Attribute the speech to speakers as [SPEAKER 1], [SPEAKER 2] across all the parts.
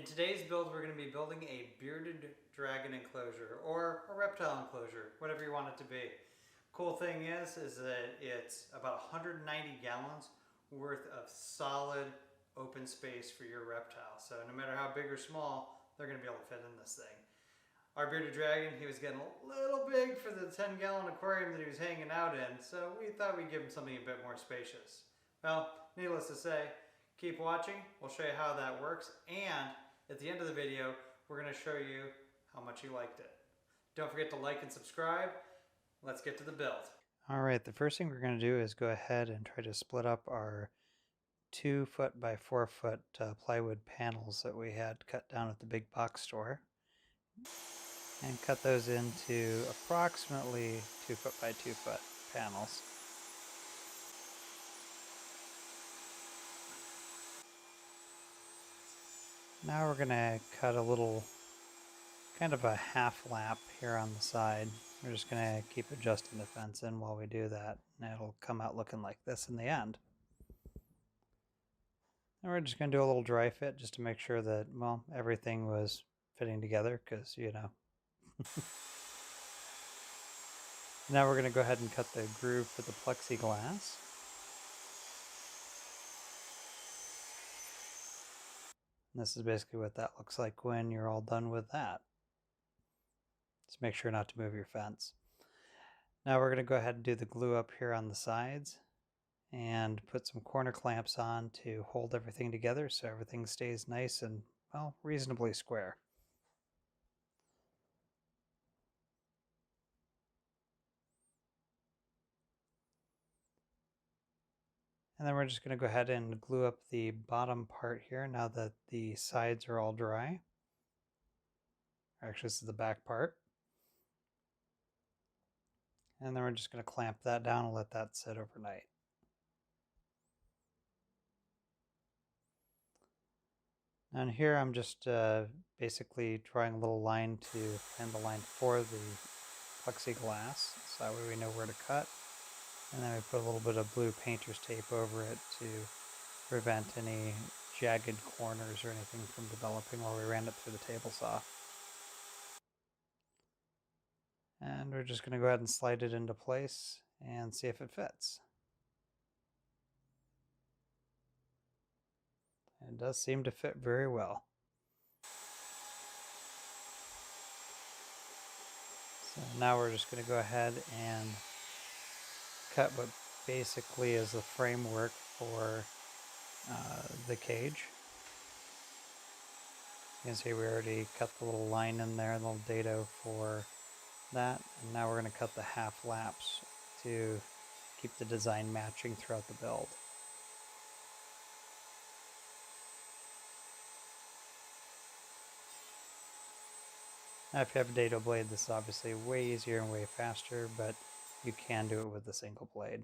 [SPEAKER 1] In today's build, we're going to be building a bearded dragon enclosure or a reptile enclosure, whatever you want it to be. Cool thing is that it's about 190 gallons worth of solid open space for your reptile. So no matter how big or small, they're going to be able to fit in this thing. Our bearded dragon, he was getting a little big for the 10-gallon aquarium that he was hanging out in, so we thought we'd give him something a bit more spacious. Well, needless to say, keep watching. We'll show you how that works, and at the end of the video, we're going to show you how much you liked it. Don't forget to like and subscribe. Let's get to the build. All right, the first thing we're going to do is go ahead and try to split up our 2-foot by 4-foot plywood panels that we had cut down at the big box store, and cut those into approximately 2-foot by 2-foot panels. Now we're going to cut a little, kind of a half lap here on the side. We're just going to keep adjusting the fence in while we do that, and it'll come out looking like this in the end. And we're just going to do a little dry fit just to make sure that, well, everything was fitting together, because, you know. Now we're going to go ahead and cut the groove for the plexiglass. And this is basically what that looks like when you're all done with that. Just make sure not to move your fence. Now we're going to go ahead and do the glue up here on the sides and put some corner clamps on to hold everything together so everything stays nice and, well, reasonably square. And then we're just going to go ahead and glue up the bottom part here now that the sides are all dry. Actually, this is the back part. And then we're just going to clamp that down and let that sit overnight. And here I'm just basically drawing a little line to end the line for the plexiglass, so that way we know where to cut. And then we put a little bit of blue painter's tape over it to prevent any jagged corners or anything from developing while we ran it through the table saw. And we're just going to go ahead and slide it into place and see if it fits. It does seem to fit very well. So now we're just going to go ahead and cut what basically is the framework for the cage. You can see we already cut the little line in there, the little dado for that. And now we're going to cut the half laps to keep the design matching throughout the build. Now if you have a dado blade, this is obviously way easier and way faster, but you can do it with a single blade.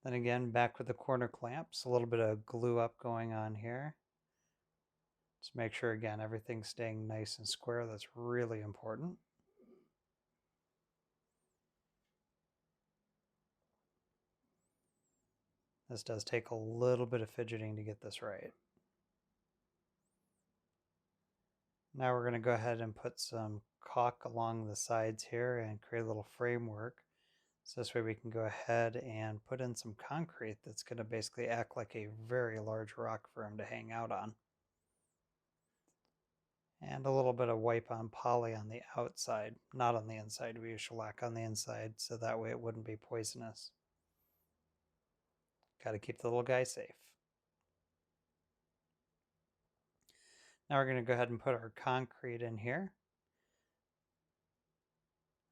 [SPEAKER 1] Then again, back with the corner clamps, a little bit of glue up going on here. Just make sure, again, everything's staying nice and square. That's really important. This does take a little bit of fidgeting to get this right. Now we're going to go ahead and put some caulk along the sides here and create a little framework. So this way we can go ahead and put in some concrete that's going to basically act like a very large rock for him to hang out on. And a little bit of wipe on poly on the outside, not on the inside. We use shellac on the inside so that way it wouldn't be poisonous. Got to keep the little guy safe. Now we're going to go ahead and put our concrete in here.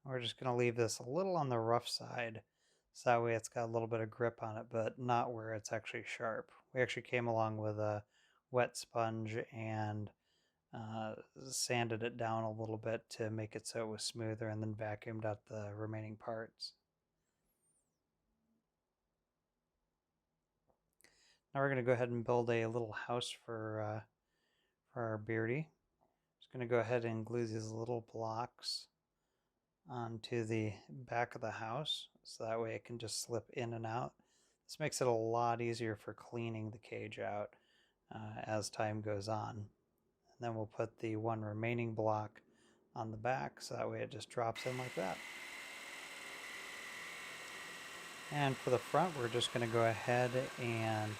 [SPEAKER 1] We're just going to leave this a little on the rough side, so that way it's got a little bit of grip on it, but not where it's actually sharp. We actually came along with a wet sponge and sanded it down a little bit to make it so it was smoother, and then vacuumed out the remaining parts. Now we're going to go ahead and build a little house for our beardy. Just going to go ahead and glue these little blocks onto the back of the house, so that way it can just slip in and out. This makes it a lot easier for cleaning the cage out. as time goes on. And then we'll put the one remaining block on the back, so that way it just drops in like that. And for the front, we're just going to go ahead and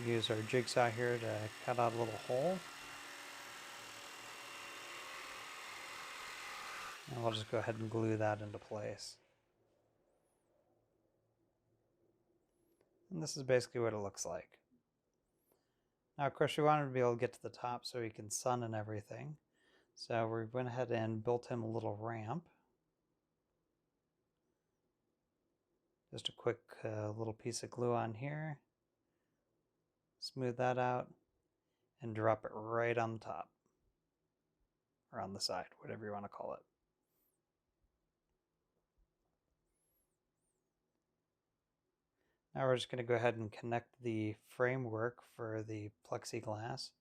[SPEAKER 1] use our jigsaw here to cut out a little hole. And we'll just go ahead and glue that into place. And this is basically what it looks like. Now, of course, we wanted to be able to get to the top so he can sun and everything. So we went ahead and built him a little ramp. Just a quick little piece of glue on here. Smooth that out and drop it right on the top. Or on the side, whatever you want to call it. Now we're just going to go ahead and connect the framework for the plexiglass.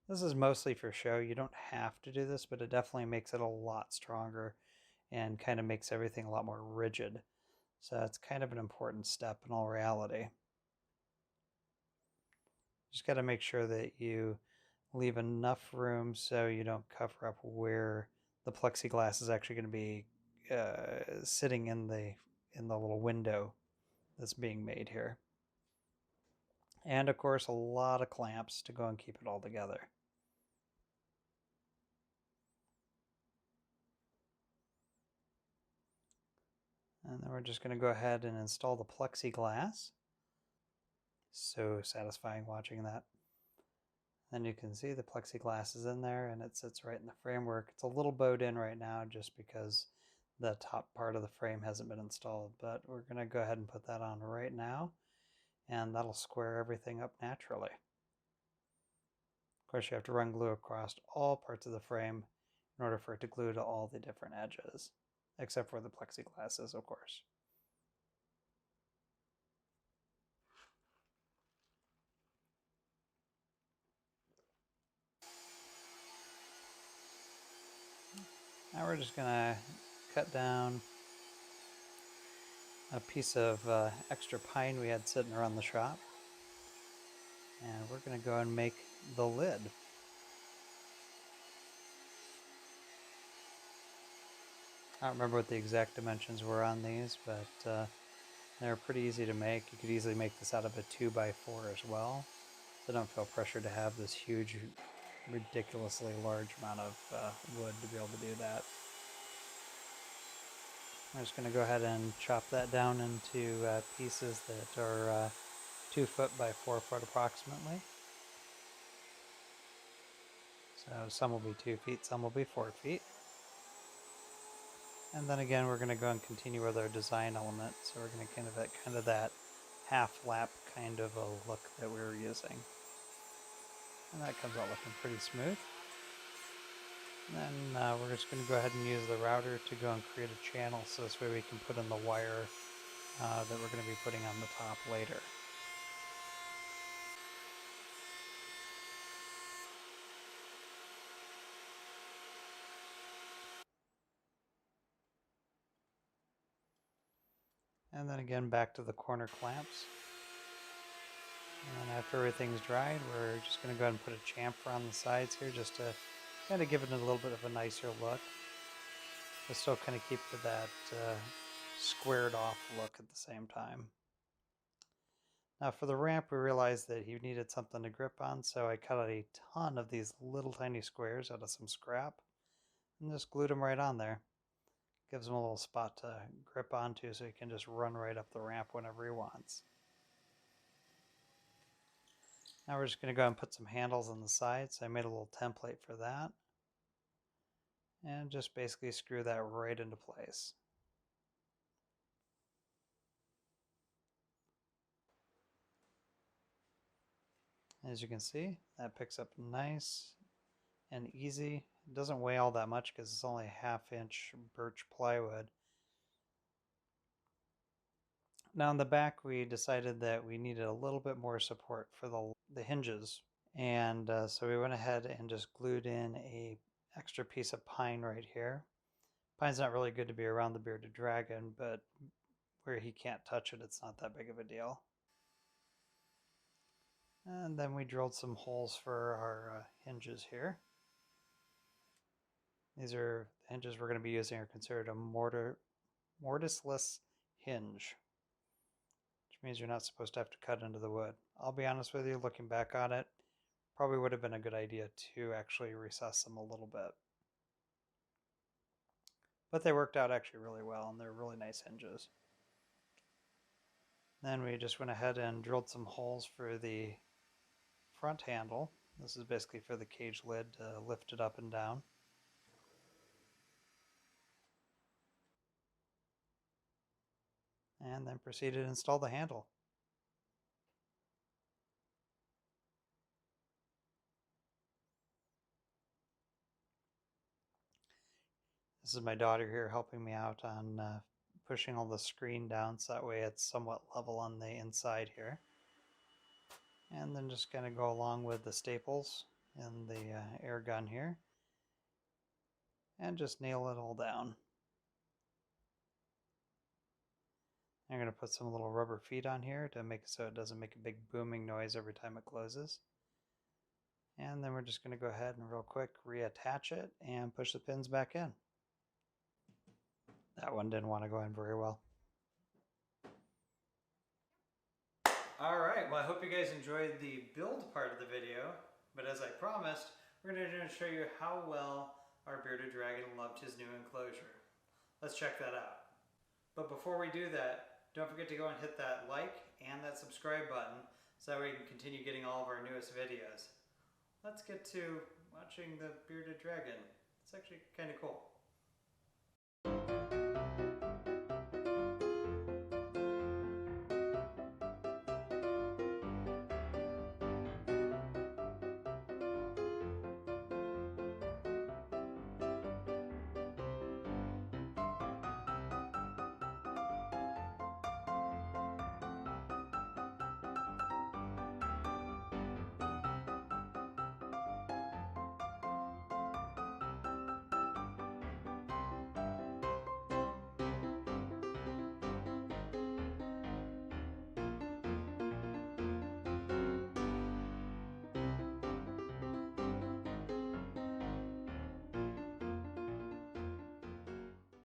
[SPEAKER 1] This is mostly for show. You don't have to do this, but it definitely makes it a lot stronger and kind of makes everything a lot more rigid. So it's kind of an important step in all reality. Just got to make sure that you leave enough room so you don't cover up where the plexiglass is actually going to be sitting in the little window that's being made here. And of course, a lot of clamps to go and keep it all together. And then we're just going to go ahead and install the plexiglass. So satisfying watching that. Then you can see the plexiglass is in there and it sits right in the framework. It's a little bowed in right now just because the top part of the frame hasn't been installed, but we're going to go ahead and put that on right now, and that'll square everything up naturally. Of course, you have to run glue across all parts of the frame in order for it to glue to all the different edges, except for the plexiglasses, of course. Now we're just going to cut down a piece of extra pine we had sitting around the shop. And we're going to go and make the lid. I don't remember what the exact dimensions were on these, but they're pretty easy to make. You could easily make this out of a 2x4 as well. So don't feel pressure to have this huge, ridiculously large amount of wood to be able to do that. I'm just going to go ahead and chop that down into pieces that are 2 foot by 4 foot approximately. So some will be 2 feet, some will be 4 feet. And then again, we're going to go and continue with our design element. So we're going to kind of that half lap kind of a look that we were using. And that comes out looking pretty smooth. And then we're just going to go ahead and use the router to go and create a channel so this way we can put in the wire that we're going to be putting on the top later. And then again, back to the corner clamps. And then after everything's dried, we're just going to go ahead and put a chamfer on the sides here just to kind of give it a little bit of a nicer look. But still kind of keep to that squared off look at the same time. Now for the ramp, we realized that he needed something to grip on, so I cut out a ton of these little tiny squares out of some scrap and just glued them right on there. Gives him a little spot to grip onto so he can just run right up the ramp whenever he wants. Now we're just going to go and put some handles on the sides. So I made a little template for that. And just basically screw that right into place. As you can see, that picks up nice and easy. It doesn't weigh all that much because it's only 1/2 inch birch plywood. Now on the back, we decided that we needed a little bit more support for the hinges. And so we went ahead and just glued in a extra piece of pine right here. Pine's not really good to be around the bearded dragon, but where he can't touch it, it's not that big of a deal. And then we drilled some holes for our hinges here. These are the hinges we're going to be using are considered a mortiseless hinge, which means you're not supposed to have to cut into the wood. I'll be honest with you, looking back on it, probably would have been a good idea to actually recess them a little bit. But they worked out actually really well, and they're really nice hinges. Then we just went ahead and drilled some holes for the front handle. This is basically for the cage lid to lift it up and down. And then proceeded to install the handle. This is my daughter here helping me out on pushing all the screen down so that way it's somewhat level on the inside here. And then just going to go along with the staples and the air gun here and just nail it all down. I'm going to put some little rubber feet on here to make it so it doesn't make a big booming noise every time it closes. And then we're just going to go ahead and real quick reattach it and push the pins back in. That one didn't want to go in very well. Alright, well I hope you guys enjoyed the build part of the video, but as I promised, we're going to show you how well our bearded dragon loved his new enclosure. Let's check that out. But before we do that, don't forget to go and hit that like and that subscribe button so that way you can continue getting all of our newest videos. Let's get to watching the bearded dragon. It's actually kind of cool.